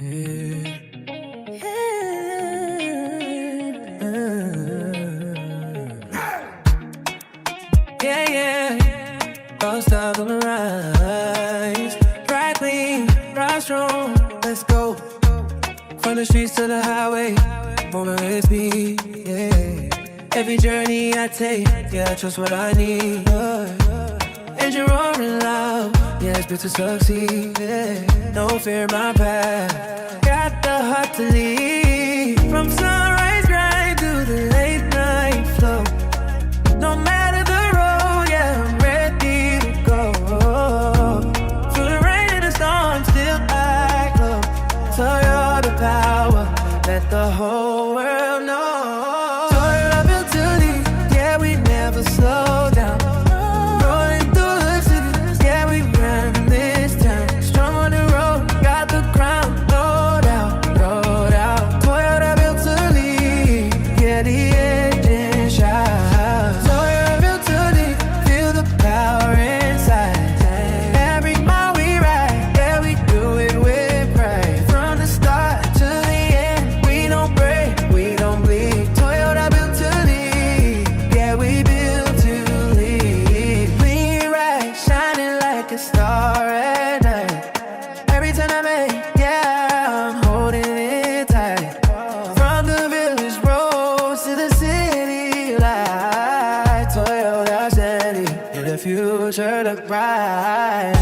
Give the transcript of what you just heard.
Yeah, yeah. All stars on the rise. Ride clean, ride strong. Let's go. From the streets to the highway. Moving with speed, yeah. Every journey I take, yeah, I trust what I need. Engine roaring loud, yeah, it's built to succeed, yeah. No fear in my path. Got the heart to lead. From sunrise grind to the late night flow. No matter the road, yeah, I'm ready to go. Through the rain and the storm, still I glow. Toyota power, let the whole world know. Toyota built to lead, yeah, we never slow down. Rolling through the city, yeah, we run this town. Strong on the road, got the crown, no doubt, no doubt. Toyota built to lead, yeah, the engine shines. Toyota built to lead, feel the power inside. Every mile we ride, yeah, we do it with pride. From the start to the end, we don't break, we don't bleed. Toyota built to lead, yeah, we built to lead. We ride, shining like a star at night. Every turn I make, yeah, I'm holding it tight. From the village roads to the city lights, Toyota steady, in the future look bright.